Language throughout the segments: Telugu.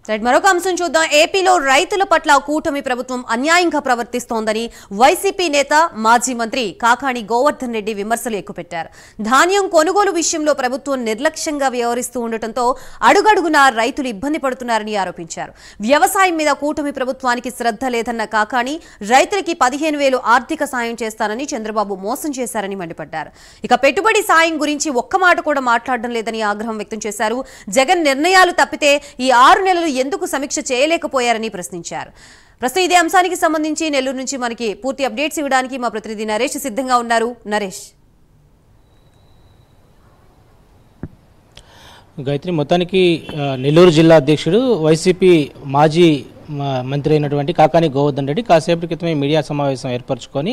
మరొక అంశం చూద్దాం. ఏపీలో రైతుల పట్ల కూటమి ప్రభుత్వం అన్యాయంగా ప్రవర్తిస్తోందని వైసీపీ నేత మాజీ మంత్రి కాకాణి గోవర్ధన్ రెడ్డి విమర్శలు ఎక్కుపెట్టారు. ధాన్యం కొనుగోలు విషయంలో ప్రభుత్వం నిర్లక్ష్యంగా వ్యవహరిస్తూ ఉండటంతో అడుగడుగునా రైతులు ఇబ్బంది పడుతున్నారని ఆరోపించారు. వ్యవసాయం మీద కూటమి ప్రభుత్వానికి శ్రద్ధ లేదన్న కాకాణి రైతులకి 15,000 ఆర్థిక సాయం చేస్తానని చంద్రబాబు మోసం చేశారని మండిపడ్డారు. ఇక పెట్టుబడి సాయం గురించి ఒక్క మాట కూడా మాట్లాడడం లేదని ఆగ్రహం వ్యక్తం చేశారు. జగన్ నిర్ణయాలు తప్పితే ఈ 6 నెలలు ఎందుకు సమీక్ష చేయలేకపోయారని ప్రశ్నించారు. ప్రస్తుతం ఇదే అంశానికి సంబంధించి నెల్లూరు నుంచి మనకి పూర్తి అప్డేట్స్ ఇవ్వడానికి మా ప్రతినిధి నరేష్ సిద్ధంగా ఉన్నారు. నరేష్. గాయత్రి, మొత్తానికి నెల్లూరు జిల్లా అధ్యక్షుడు వైసీపీ మాజీ మంత్రి అయినటువంటి కాకాణి గోవర్ధన్ రెడ్డి కాసేపటి క్రితమే మీడియా సమావేశం ఏర్పరచుకొని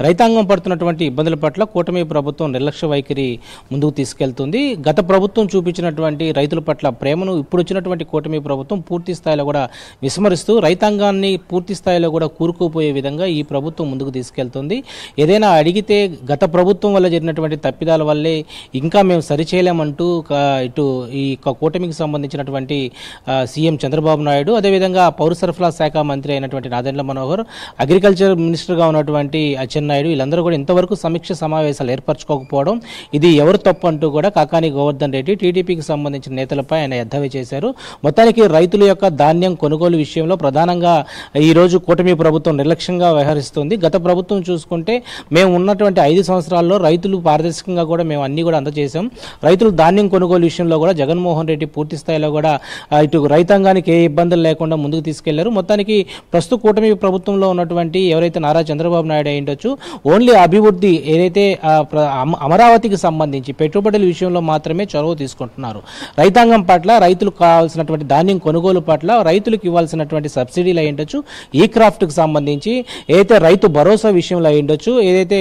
రైతాంగం పడుతున్నటువంటి ఇబ్బందుల పట్ల కూటమి ప్రభుత్వం నిర్లక్ష్య వైఖరి ముందుకు తీసుకెళ్తుంది. గత ప్రభుత్వం చూపించినటువంటి రైతుల పట్ల ప్రేమను ఇప్పుడు వచ్చినటువంటి కూటమి ప్రభుత్వం పూర్తి స్థాయిలో కూడా విస్మరిస్తూ రైతాంగాన్ని పూర్తి స్థాయిలో కూడా కూరుకుపోయే విధంగా ఈ ప్రభుత్వం ముందుకు తీసుకెళ్తుంది. ఏదైనా అడిగితే గత ప్రభుత్వం వల్ల జరిగినటువంటి తప్పిదాల వల్లే ఇంకా మేము సరిచేయలేమంటూ ఇటు ఈ కూటమికి సంబంధించినటువంటి సీఎం చంద్రబాబు నాయుడు, అదేవిధంగా పౌర సరఫరా శాఖ మంత్రి అయినటువంటి నాదెండ్ల మనోహర్, అగ్రికల్చర్ మినిస్టర్గా ఉన్నటువంటి అచ్చెన్నాయుడు, వీళ్ళందరూ కూడా ఇంతవరకు సమీక్ష సమావేశాలు ఏర్పరచుకోకపోవడం ఇది ఎవరు తప్పు అంటూ కూడా కాకాణి గోవర్ధన్ రెడ్డి టీడీపీకి సంబంధించిన నేతలపై ఆయన ఎద్దవి చేశారు. మొత్తానికి రైతుల యొక్క ధాన్యం కొనుగోలు విషయంలో ప్రధానంగా ఈరోజు కూటమి ప్రభుత్వం నిర్లక్ష్యంగా వ్యవహరిస్తుంది. గత ప్రభుత్వం చూసుకుంటే మేము ఉన్నటువంటి 5 సంవత్సరాల్లో రైతులు పారదర్శకంగా కూడా మేము అన్ని కూడా అందజేశాం. రైతులు ధాన్యం కొనుగోలు విషయంలో కూడా జగన్మోహన్ రెడ్డి పూర్తి స్థాయిలో కూడా ఇటు రైతాంగానికి ఏ ఇబ్బందులు లేకుండా ముందుకు తీసుకెళ్లారు. మొత్తానికి ప్రస్తుత కూటమి ప్రభుత్వంలో ఉన్నటువంటి ఎవరైతే నారా చంద్రబాబు నాయుడు అయి ఉండొచ్చు, ఓన్లీ అభివృద్ధి ఏదైతే అమరావతికి సంబంధించి పెట్టుబడుల విషయంలో మాత్రమే చొరవ తీసుకుంటున్నారు. రైతాంగం పట్ల, రైతులకు కావాల్సినటువంటి ధాన్యం కొనుగోలు పట్ల, రైతులకు ఇవ్వాల్సినటువంటి సబ్సిడీలు అయి ఉండొచ్చు, ఈ క్రాఫ్ట్కి సంబంధించి ఏదైతే రైతు భరోసా విషయంలో అయి ఉండొచ్చు, ఏదైతే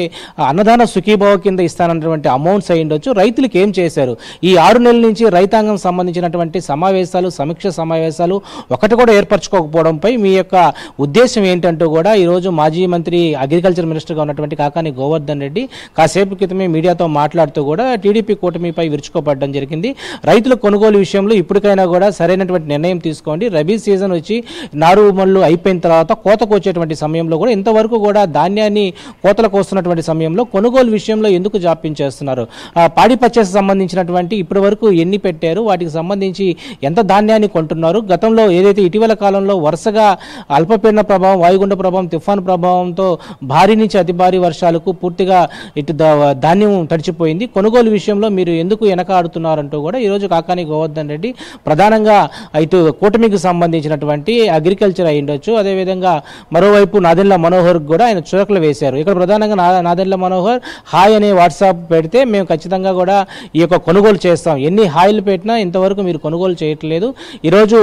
అన్నదాన సుఖీభావ కింద ఇస్తానన్నటువంటి అమౌంట్స్ అయి ఉండొచ్చు, రైతులకు ఏం చేశారు? ఈ 6 నెలల నుంచి రైతాంగం సంబంధించినటువంటి సమావేశాలు, సమీక్ష సమావేశాలు ఒకటి కూడా ఏర్పరచుకోకపోవడంపై మీ యొక్క ఉద్దేశం ఏంటంటూ కూడా ఈరోజు మాజీ మంత్రి అగ్రికల్చర్ మినిస్టర్గా ఉన్నటువంటి కాకాణి గోవర్ధన్ రెడ్డి కాసేపు క్రితమే మీడియాతో మాట్లాడుతూ కూడా టీడీపీ కూటమిపై విరుచుకోపడడం జరిగింది. రైతుల కొనుగోలు విషయంలో ఇప్పటికైనా కూడా సరైనటువంటి నిర్ణయం తీసుకోండి. రబీ సీజన్ వచ్చి నారుమళ్ళు అయిపోయిన తర్వాత కోతకు వచ్చేటువంటి సమయంలో కూడా ఇంతవరకు కూడా ధాన్యాన్ని కోతలకు వస్తున్నటువంటి సమయంలో కొనుగోలు విషయంలో ఎందుకు జాప్యం చేస్తున్నారు? పాడి పర్చేస్ సంబంధించినటువంటి ఇప్పటి వరకు ఎన్ని పెట్టారు, వాటికి సంబంధించి ఎంత ధాన్యాన్ని కొంటున్నారు? గతంలో ఏదైతే ఇటీవల కాలంలో వరుసగా అల్పపీడన ప్రభావం, వాయుగుండ ప్రభావం, తుఫాను ప్రభావంతో భారీ నుంచి అతి భారీ వర్షాలకు పూర్తిగా ఇటు ధాన్యం తడిచిపోయింది. కొనుగోలు విషయంలో మీరు ఎందుకు వెనక ఆడుతున్నారంటూ కూడా ఈరోజు కాకాణి గోవర్ధన్ రెడ్డి ప్రధానంగా ఇటు కూటమికి సంబంధించినటువంటి అగ్రికల్చర్ అయి ఉండొచ్చు, అదేవిధంగా మరోవైపు నాదెండ్ల మనోహర్ కూడా ఆయన చురకలు వేశారు. ఇక్కడ ప్రధానంగా నాదెండ్ల మనోహర్ హాయ్ అనే వాట్సాప్ పెడితే మేము ఖచ్చితంగా కూడా ఈ యొక్క కొనుగోలు చేస్తాం, ఎన్ని హాయిలు పెట్టినా ఇంతవరకు మీరు కొనుగోలు చేయట్లేదు. ఈరోజు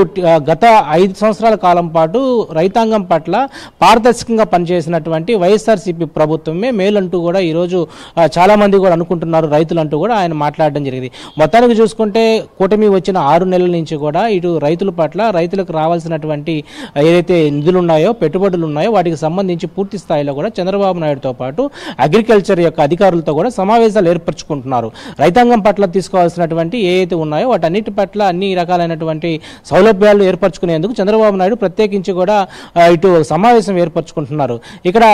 గత 5 సంవత్సరాల కాలం పాటు రైతాంగం పట్ల పారదర్శకంగా పనిచేసినటువంటి వైఎస్ఆర్సీపీ ప్రభుత్వమే మేలంటూ కూడా ఈరోజు చాలా మంది కూడా అనుకుంటున్నారు రైతులంటూ కూడా ఆయన మాట్లాడడం జరిగింది. మొత్తానికి చూసుకుంటే కూటమి వచ్చిన 6 నెలల నుంచి కూడా ఇటు రైతుల పట్ల, రైతులకు రావాల్సినటువంటి ఏదైతే నిధులు ఉన్నాయో, పెట్టుబడులు ఉన్నాయో వాటికి సంబంధించి పూర్తి స్థాయిలో కూడా చంద్రబాబు నాయుడుతో పాటు అగ్రికల్చర్ యొక్క అధికారులతో కూడా సమావేశాలు ఏర్పరచుకుంటున్నారు. రైతాంగం పట్ల తీసుకోవాల్సినటువంటి ఏవైతే ఉన్నాయో వాటన్నిటి పట్ల అన్ని రకాలైనటువంటి సౌలభ్యాలు ఏర్పరచుకునేందుకు చంద్రబాబు నాయుడు ప్రత్యేకించి కూడా ఇటు సమావేశం ఏర్పరచుకుంటున్నారు. ఇక్కడ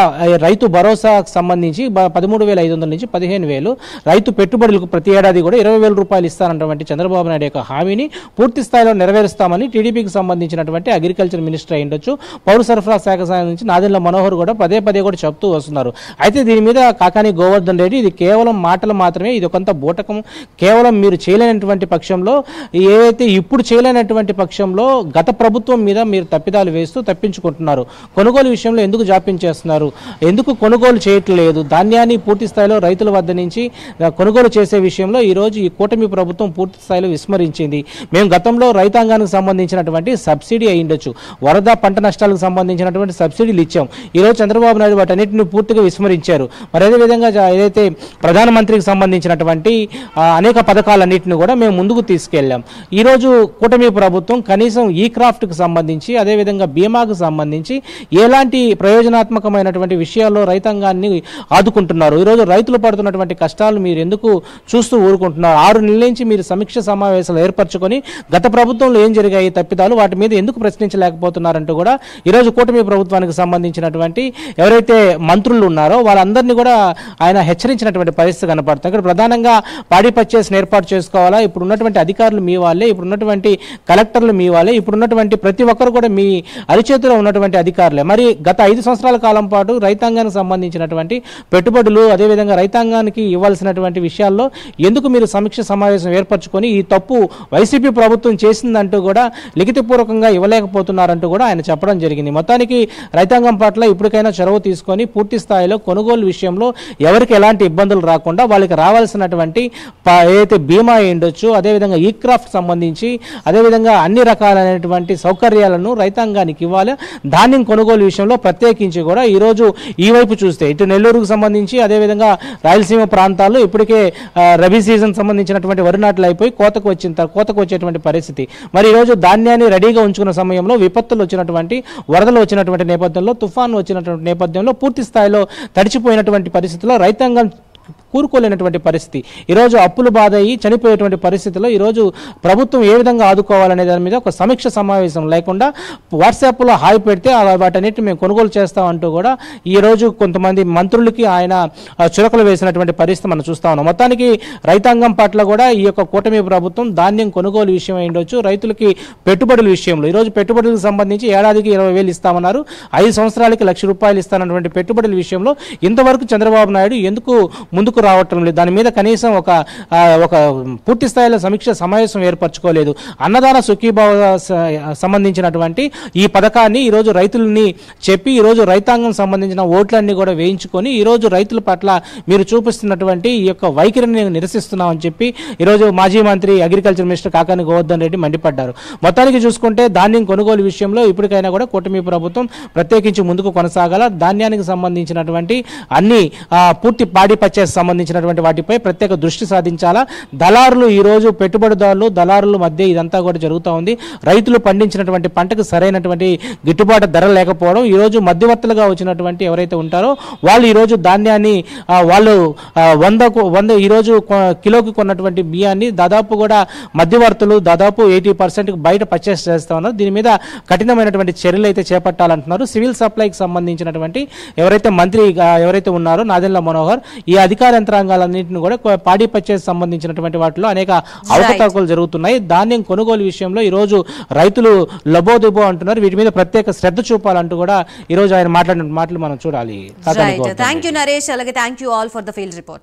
రైతు భరోసాకు సంబంధించి 13,500 నుంచి 15,000, రైతు పెట్టుబడులకు ప్రతి ఏడాది కూడా 20,000 రూపాయలు ఇస్తానన్నటువంటి చంద్రబాబు నాయుడు యొక్క హామీని పూర్తి స్థాయిలో నెరవేరుస్తామని టీడీపీకి సంబంధించినటువంటి అగ్రికల్చర్ మినిస్టర్ అయి ఉండొచ్చు, పౌర సరఫరా శాఖ నుంచి నాదెండ్ల మనోహర్ కూడా పదే కూడా చెప్తూ వస్తున్నారు. అయితే దీని మీద కాకాణి గోవర్ధన్ రెడ్డి ఇది కేవలం మాటలు మాత్రమే, ఇది కొంత బూటకం, కేవలం మీరు చేయలేనటువంటి పక్షంలో, ఏవైతే ఇప్పుడు చేయలేనటువంటి పక్షంలో గత ప్రభుత్వం మీద మీరు తప్పిదాలు వేస్తూ తప్పించుకుంటున్నారు. కొనుగోలు విషయంలో ఎందుకు జాప్యం చేస్తున్నారు? ఎందుకు కొనుగోలు చేయట్లేదు? ధాన్యాన్ని పూర్తి స్థాయిలో రైతుల వద్ద నుంచి కొనుగోలు చేసే విషయంలో ఈరోజు ఈ కూటమి ప్రభుత్వం పూర్తి స్థాయిలో విస్మరించింది. మేము గతంలో రైతాంగానికి సంబంధించినటువంటి సబ్సిడీ అయి ఉండొచ్చు, వరద పంట నష్టాలకు సంబంధించినటువంటి సబ్సిడీలు ఇచ్చాం. ఈరోజు చంద్రబాబు నాయుడు వాటన్నిటిని పూర్తిగా విస్మరించారు. మరి అదేవిధంగా ఏదైతే ప్రధానమంత్రికి సంబంధించినటువంటి అనేక పథకాలన్నింటినీ కూడా మేము ముందుకు తీసుకెళ్ళాం. ఈరోజు కూటమి ప్రభుత్వం కనీసం ఈ క్రాఫ్ట్కి సంబంధించి, అదేవిధంగా బీమాకు సంబంధించి ఎలాంటి ప్రయోజనాత్మకమైనటువంటి విషయాల్లో రైతాంగాన్ని ఆదుకుంటున్నారు? ఈరోజు రైతులు పడుతున్నటువంటి కష్టాలు మీరు ఎందుకు చూస్తూ ఊరుకుంటున్నారు? 6 నెలల నుంచి మీరు సమీక్ష సమావేశాలు ఏర్పరచుకొని గత ప్రభుత్వంలో ఏం జరిగాయి తప్పిదాలు, వాటి మీద ఎందుకు ప్రశ్నించలేకపోతున్నారంటూ కూడా ఈరోజు కూటమి ప్రభుత్వానికి సంబంధించినటువంటి ఎవరైతే మంత్రులు ఉన్నారో వాళ్ళందరినీ కూడా ఆయన హెచ్చరించినటువంటి పరిస్థితి కనపడుతుంది. ఇక్కడ ప్రధానంగా పాడి పర్చేస్ని ఏర్పాటు చేసుకోవాలా, ఇప్పుడు ఉన్నటువంటి అధికారులు మీ వాళ్ళే, ఇప్పుడు ఉన్నటువంటి కలెక్టర్లు మీ వాళ్ళే, ఇప్పుడు ఉన్నటువంటి ప్రతి ఒక్కరు కూడా మీ అరిచేతిలో ఉన్నటువంటి అధికారులే. మరి గత 5 సంవత్సరాల కాలం పాటు రైతాంగానికి సంబంధించినటువంటి పెట్టుబడులు అదేవిధంగా రైతాంగానికి ఇవ్వాల్సినటువంటి విషయాల్లో ఎందుకు మీరు సమీక్ష సమావేశం ఏర్పరచుకొని ఈ తప్పు వైసీపీ ప్రభుత్వం చేసిందంటూ కూడా లిఖితపూర్వకంగా ఇవ్వలేకపోతున్నారంటూ కూడా ఆయన చెప్పడం జరిగింది. మొత్తానికి రైతాంగం పట్ల ఇప్పటికైనా చొరవ తీసుకొని పూర్తి స్థాయిలో కొనుగోలు విషయంలో ఎవరికి ఎలాంటి ఇబ్బందులు రాకుండా వాళ్ళకి రావాల్సినటువంటి ఏదైతే బీమా ఉండొచ్చు, అదేవిధంగా ఈ క్రాఫ్ట్ సంబంధించి అదేవిధంగా అన్ని రకాలైనటువంటి సౌకర్యాలను రైతాంగానికి ఇవ్వాలి. ధాన్యం కొనుగోలు విషయంలో ప్రత్యేకించి కూడా ఈరోజు ఈ వైపు చూస్తే ఇటు నెల్లూరుకు సంబంధించి అదేవిధంగా రాయలసీమ ప్రాంతాల్లో ఇప్పటికే రబీ సీజన్ సంబంధించినటువంటి వరి నాట్లు అయిపోయి కోతకు వచ్చేటువంటి పరిస్థితి. మరి ఈరోజు ధాన్యాన్ని రెడీగా ఉంచుకున్న సమయంలో విపత్తులు వచ్చినటువంటి వరదలు వచ్చినటువంటి నేపథ్యంలో తుఫాను వచ్చినటువంటి నేపథ్యంలో పూర్తి స్థాయిలో తడిచిపోయినటువంటి పరిస్థితుల్లో రైతాంగం కూరుకోలేనటువంటి పరిస్థితి. ఈరోజు అప్పులు బాధ అయ్యి చనిపోయేటువంటి పరిస్థితిలో ఈరోజు ప్రభుత్వం ఏ విధంగా ఆదుకోవాలనే దాని మీద ఒక సమీక్ష సమావేశం లేకుండా వాట్సాప్లో హాయ్ పెడితే వాటన్నిటిని మేము కొనుగోలు చేస్తామంటూ కూడా ఈరోజు కొంతమంది మంత్రులకి ఆయన చురకలు వేసినటువంటి పరిస్థితి మనం చూస్తా ఉన్నాం. మొత్తానికి రైతాంగం పట్ల కూడా ఈ యొక్క కూటమి ప్రభుత్వం ధాన్యం కొనుగోలు విషయం ఉండొచ్చు, రైతులకి పెట్టుబడుల విషయంలో ఈరోజు పెట్టుబడులకు సంబంధించి ఏడాదికి 20,000 ఇస్తామన్నారు, 5 సంవత్సరాలకి ₹1,00,000 ఇస్తానన్నటువంటి పెట్టుబడుల విషయంలో ఇంతవరకు చంద్రబాబు నాయుడు ఎందుకు ముందుకు రావటం లేదు? దాని మీద కనీసం ఒక పూర్తి స్థాయిలో సమీక్ష సమావేశం ఏర్పరచుకోలేదు. అన్నదాన సుఖీభావ సంబంధించినటువంటి ఈ పథకాన్ని ఈరోజు రైతులని చెప్పి ఈరోజు రైతాంగం సంబంధించిన ఓట్లన్నీ కూడా వేయించుకొని ఈరోజు రైతుల పట్ల మీరు చూపిస్తున్నటువంటి ఈ యొక్క వైఖరిని నిరసిస్తున్నామని చెప్పి ఈరోజు మాజీ మంత్రి అగ్రికల్చర్ మినిస్టర్ కాకాని గోవర్ధన్ రెడ్డి మండిపడ్డారు. మొత్తానికి చూసుకుంటే ధాన్యం కొనుగోలు విషయంలో ఇప్పటికైనా కూడా కూటమి ప్రభుత్వం ప్రత్యేకించి ముందుకు కొనసాగాల. ధాన్యానికి సంబంధించినటువంటి అన్ని పూర్తి పాడి పర్చేస్ సంబంధించినటువంటి వాటిపై ప్రత్యేక దృష్టి సాధించాలా. దళారులు ఈరోజు పెట్టుబడిదారులు దళారుల మధ్య ఇదంతా కూడా జరుగుతూ ఉంది. రైతులు పండించినటువంటి పంటకు సరైనటువంటి గిట్టుబాటు ధర లేకపోవడం, ఈరోజు మధ్యవర్తులుగా వచ్చినటువంటి ఎవరైతే ఉంటారో వాళ్ళు ఈరోజు ధాన్యాన్ని వాళ్ళు 100 ఈరోజు కిలోకి కొన్నటువంటి బియ్యాన్ని దాదాపు కూడా మధ్యవర్తులు దాదాపు 80% బయట పర్చేస్ చేస్తా ఉన్నారు. దీని మీద కఠినమైనటువంటి చర్యలు అయితే చేపట్టాలంటున్నారు. సివిల్ సప్లైకి సంబంధించినటువంటి ఎవరైతే మంత్రి ఎవరైతే ఉన్నారో నాదెండ్ల మనోహర్ ఈ అధికార యంత్రాంగాలన్నింటినీ కూడా పాడి పర్చేస్ సంబంధించినటువంటి వాటిలో అనేక అవకతవకలు జరుగుతున్నాయి. ధాన్యం కొనుగోలు విషయంలో ఈరోజు రైతులు లబోదిబో అంటున్నారు. వీటి మీద ప్రత్యేక శ్రద్ధ చూపాలంటూ కూడా ఈరోజు ఆయన మాట్లాడిన మాటలు మనం చూడాలి. థ్యాంక్ యూ నరేష్, అలాగే thank you all for the field report.